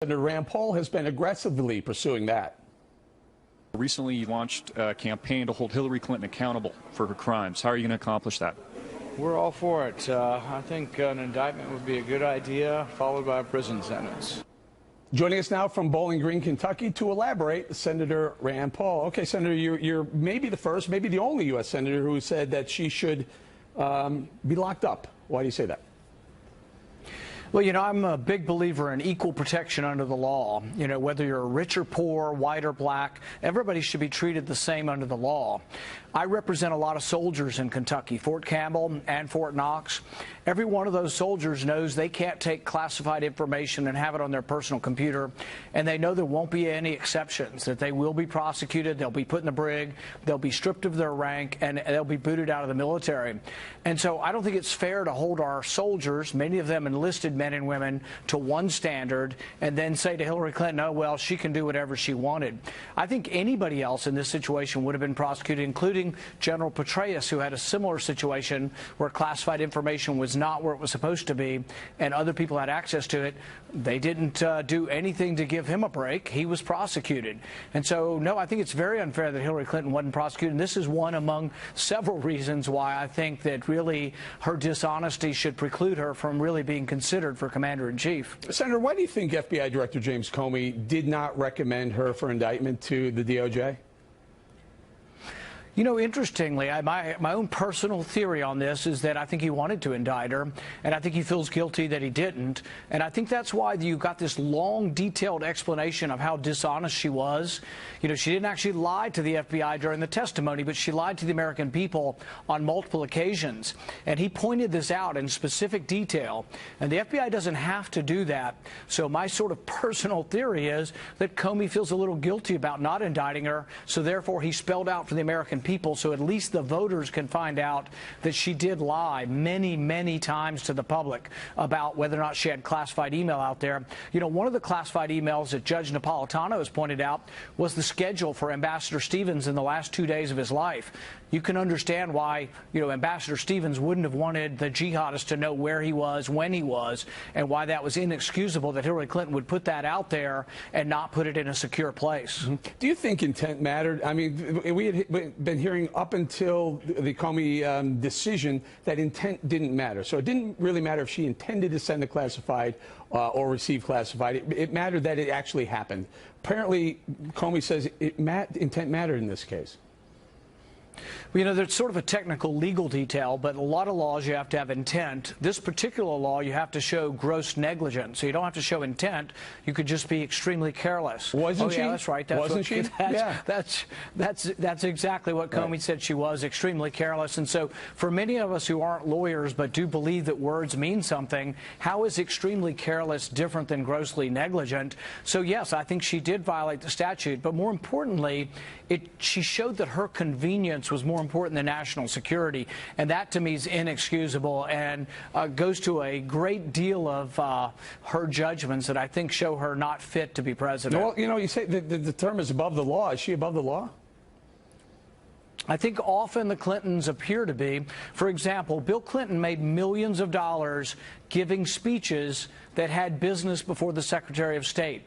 Senator Rand Paul has been aggressively pursuing that. Recently, you launched a campaign to hold Hillary Clinton accountable for her crimes. How are you going to accomplish that? We're all for it. I think an indictment would be a good idea, followed by a prison sentence. Joining us now from Bowling Green, Kentucky, to elaborate, Senator Rand Paul. Okay, Senator, you're maybe the first, maybe the only U.S. Senator who said that she should be locked up. Why do you say that? Well, I'm a big believer in equal protection under the law. Whether you're rich or poor, white or black, everybody should be treated the same under the law. I represent a lot of soldiers in Kentucky, Fort Campbell and Fort Knox. Every one of those soldiers knows they can't take classified information and have it on their personal computer, and they know there won't be any exceptions, that they will be prosecuted, they'll be put in the brig, they'll be stripped of their rank, and they'll be booted out of the military. And so I don't think it's fair to hold our soldiers, many of them enlisted men and women, to one standard and then say to Hillary Clinton, oh, well, she can do whatever she wanted. I think anybody else in this situation would have been prosecuted, including General Petraeus, who had a similar situation where classified information was not where it was supposed to be and other people had access to it. They didn't do anything to give him a break. He was prosecuted. And so, no, I think it's very unfair that Hillary Clinton wasn't prosecuted. And this is one among several reasons why I think that really her dishonesty should preclude her from really being considered for Commander-in-Chief. Senator, why do you think FBI Director James Comey did not recommend her for indictment to the DOJ? Interestingly, my own personal theory on this is that I think he wanted to indict her, and I think he feels guilty that he didn't. And I think that's why you got this long, detailed explanation of how dishonest she was. She didn't actually lie to the FBI during the testimony, but she lied to the American people on multiple occasions. And he pointed this out in specific detail. And the FBI doesn't have to do that. So my sort of personal theory is that Comey feels a little guilty about not indicting her, so therefore he spelled out for the American people, so at least the voters can find out that she did lie many, many times to the public about whether or not she had classified email out there. One of the classified emails that Judge Napolitano has pointed out was the schedule for Ambassador Stevens in the last 2 days of his life. You can understand why, Ambassador Stevens wouldn't have wanted the jihadist to know where he was, when he was, and why that was inexcusable that Hillary Clinton would put that out there and not put it in a secure place. Mm-hmm. Do you think intent mattered? I mean, we had been hearing up until the Comey decision that intent didn't matter. So it didn't really matter if she intended to send the classified or receive classified. It mattered that it actually happened. Apparently, Comey says intent mattered in this case. There's sort of a technical legal detail, but a lot of laws you have to have intent. This particular law, you have to show gross negligence. So you don't have to show intent. You could just be extremely careless. Wasn't she? Yeah, that's right. Wasn't she? That's exactly what Comey said she was, extremely careless. And so for many of us who aren't lawyers but do believe that words mean something, how is extremely careless different than grossly negligent? So, yes, I think she did violate the statute. But more importantly, she showed that her convenience was more important than national security, and that to me is inexcusable and goes to a great deal of her judgments that I think show her not fit to be president. Well, you say the term is above the law. Is she above the law? I think often the Clintons appear to be. For example, Bill Clinton made millions of dollars giving speeches that had business before the Secretary of State.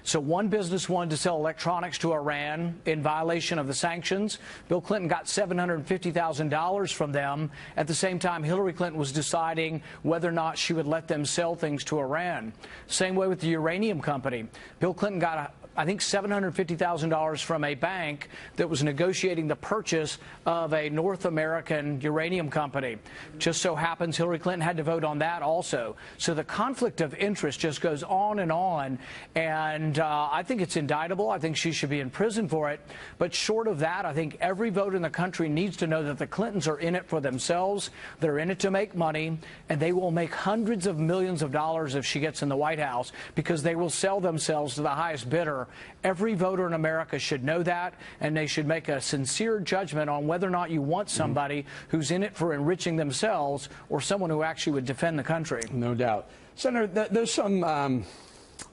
So one business wanted to sell electronics to Iran in violation of the sanctions. Bill Clinton got $750,000 from them. At the same time, Hillary Clinton was deciding whether or not she would let them sell things to Iran. Same way with the uranium company. Bill Clinton got I think $750,000 from a bank that was negotiating the purchase of a North American uranium company. Just so happens Hillary Clinton had to vote on that also. So the conflict of interest just goes on, and I think it's indictable. I think she should be in prison for it. But short of that, I think every voter in the country needs to know that the Clintons are in it for themselves. They're in it to make money, and they will make hundreds of millions of dollars if she gets in the White House because they will sell themselves to the highest bidder. Every voter in America should know that, and they should make a sincere judgment on whether or not you want somebody who's in it for enriching themselves or someone who actually would defend the country. No doubt. Senator, there's some,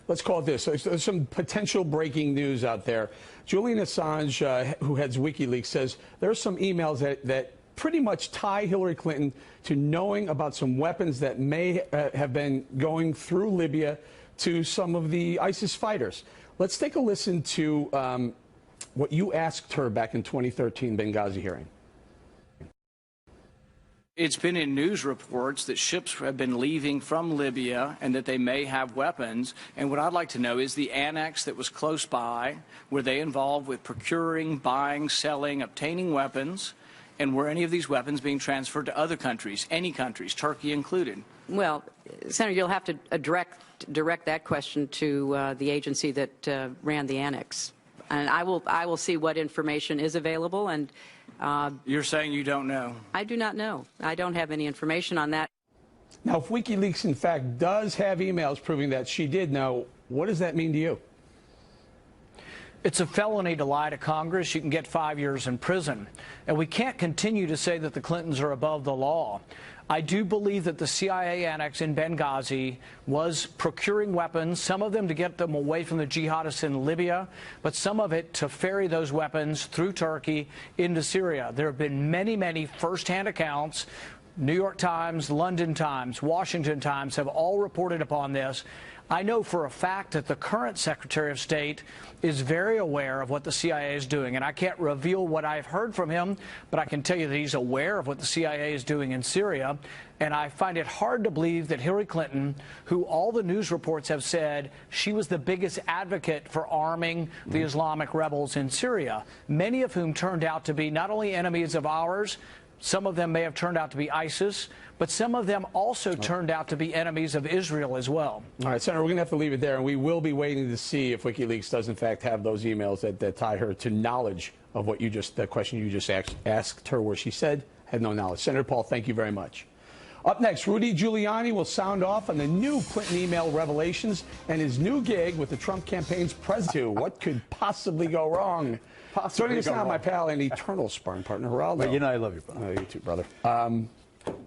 let's call it this, there's some potential breaking news out there. Julian Assange, who heads WikiLeaks, says there are some emails that pretty much tie Hillary Clinton to knowing about some weapons that may have been going through Libya to some of the ISIS fighters. Let's take a listen to what you asked her back in 2013 Benghazi hearing. It's been in news reports that ships have been leaving from Libya and that they may have weapons. And what I'd like to know is the annex that was close by, were they involved with procuring, buying, selling, obtaining weapons? And were any of these weapons being transferred to other countries, any countries, Turkey included? Well, Senator, you'll have to direct that question to the agency that ran the annex. And I will see what information is available. And you're saying you don't know? I do not know. I don't have any information on that. Now, if WikiLeaks, in fact, does have emails proving that she did know, what does that mean to you? It's a felony to lie to Congress. You can get 5 years in prison. And we can't continue to say that the Clintons are above the law. I do believe that the CIA annex in Benghazi was procuring weapons, some of them to get them away from the jihadists in Libya, but some of it to ferry those weapons through Turkey into Syria. There have been many, many firsthand accounts. New York Times, London Times, Washington Times have all reported upon this. I know for a fact that the current Secretary of State is very aware of what the CIA is doing, and I can't reveal what I've heard from him, but I can tell you that he's aware of what the CIA is doing in Syria. And I find it hard to believe that Hillary Clinton, who all the news reports have said she was the biggest advocate for arming the Islamic rebels in Syria, many of whom turned out to be not only enemies of ours, some of them may have turned out to be ISIS, but some of them also turned out to be enemies of Israel as well. All right, Senator, we're going to have to leave it there, and we will be waiting to see if WikiLeaks does, in fact, have those emails that tie her to knowledge of what you just, the question you just asked her, where she said had no knowledge. Senator Paul, thank you very much. Up next, Rudy Giuliani will sound off on the new Clinton email revelations and his new gig with the Trump campaign's president. What could possibly go wrong? Joining us now, my pal and eternal sparring partner, Geraldo. Well, you know I love you, brother. You too, brother.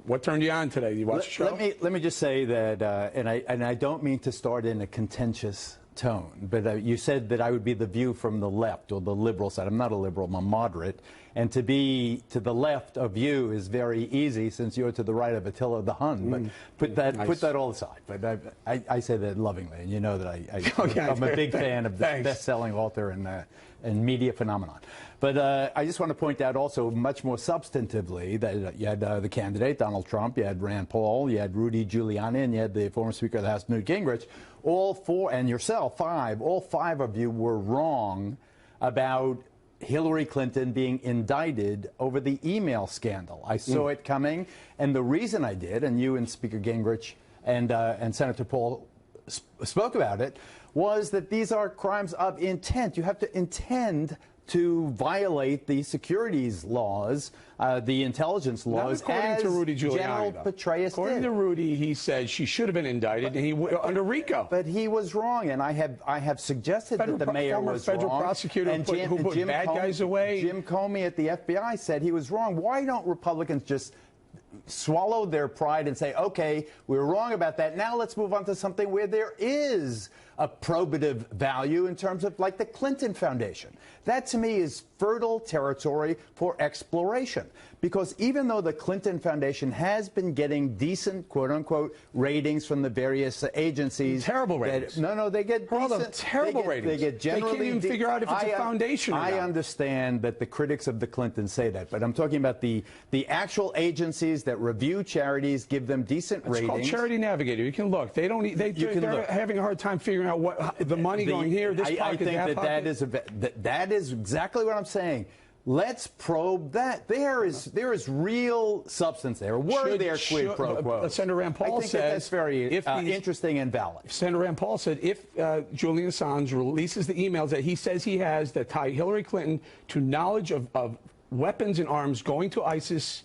What turned you on today? You watch the show? Let me just say that, and I don't mean to start in a contentious tone, but you said that I would be the view from the left or the liberal side. I'm not a liberal, I'm a moderate. And to be to the left of you is very easy since you're to the right of Attila the Hun. But put that all aside. But I say that lovingly, and you know that I'm a big fan of the best-selling author and media phenomenon. But I just want to point out also much more substantively that you had the candidate, Donald Trump, you had Rand Paul, you had Rudy Giuliani, and you had the former Speaker of the House, Newt Gingrich. All four, and yourself, all five of you were wrong about Hillary Clinton being indicted over the email scandal. I saw it coming, and the reason I did, and you and Speaker Gingrich and Senator Paul spoke about it, was that these are crimes of intent. You have to intend to violate the securities laws, the intelligence laws, according to Rudy Giuliani, General Petraeus according did. to Rudy, he said she should have been indicted, and he under RICO. But he was wrong, and I have suggested that the mayor was wrong. Federal prosecutor who put bad guys away. Jim Comey at the FBI said he was wrong. Why don't Republicans just swallow their pride and say, okay, we were wrong about that. Now let's move on to something where there is a probative value in terms of like the Clinton Foundation. That to me is fertile territory for exploration. Because even though the Clinton Foundation has been getting decent, quote-unquote, ratings from the various agencies. Terrible ratings. No, they get decent. Terrible ratings. They get generally. They can't even figure out if it's a foundation or not. I understand that the critics of the Clintons say that, but I'm talking about the actual agencies that review charities, give them decent ratings. It's called Charity Navigator. You can look. They're having a hard time figuring out what the money going here, this pocket, I think that is exactly what I'm saying. Let's probe that. There is real substance there. Were there quid pro quo? Senator Rand Paul says that's very interesting and valid. Senator Rand Paul said if Julian Assange releases the emails that he says he has that tie Hillary Clinton to knowledge of weapons and arms going to ISIS,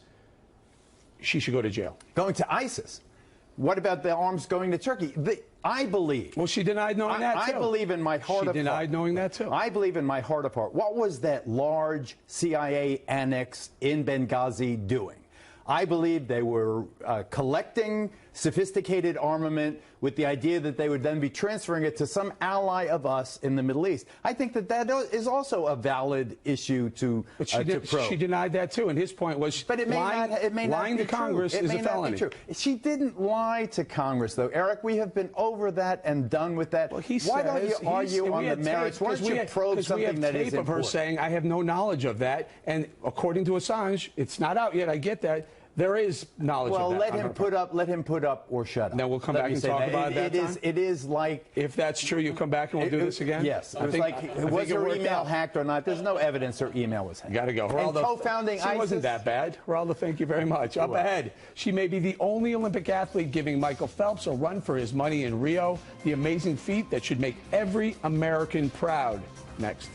she should go to jail. Going to ISIS? What about the arms going to Turkey? I believe. Well, she denied knowing that, too. I believe in my heart of heart. She denied knowing that, too. I believe in my heart of heart. What was that large CIA annex in Benghazi doing? I believe they were collecting sophisticated armament with the idea that they would then be transferring it to some ally of us in the Middle East. I think that is also a valid issue to probe. She denied that too, and his point was, but it may lying to Congress is a felony. She didn't lie to Congress, though. Eric, we have been over that and done with that. Well, why don't you argue on the merits? Why don't you probe something that is important? We have tape of her saying, I have no knowledge of that, and according to Assange, it's not out yet, I get that. There is knowledge of that. Well, let him put up or shut up. Then we'll come back and talk about it that time? It is like... If that's true, you come back and we'll do this again? Yes. Was her email hacked or not? There's no evidence her email was hacked. Got to go. Geraldo, and co-founding ISIS... It wasn't that bad. Geraldo, thank you very much. Up ahead, she may be the only Olympic athlete giving Michael Phelps a run for his money in Rio. The amazing feat that should make every American proud. Next.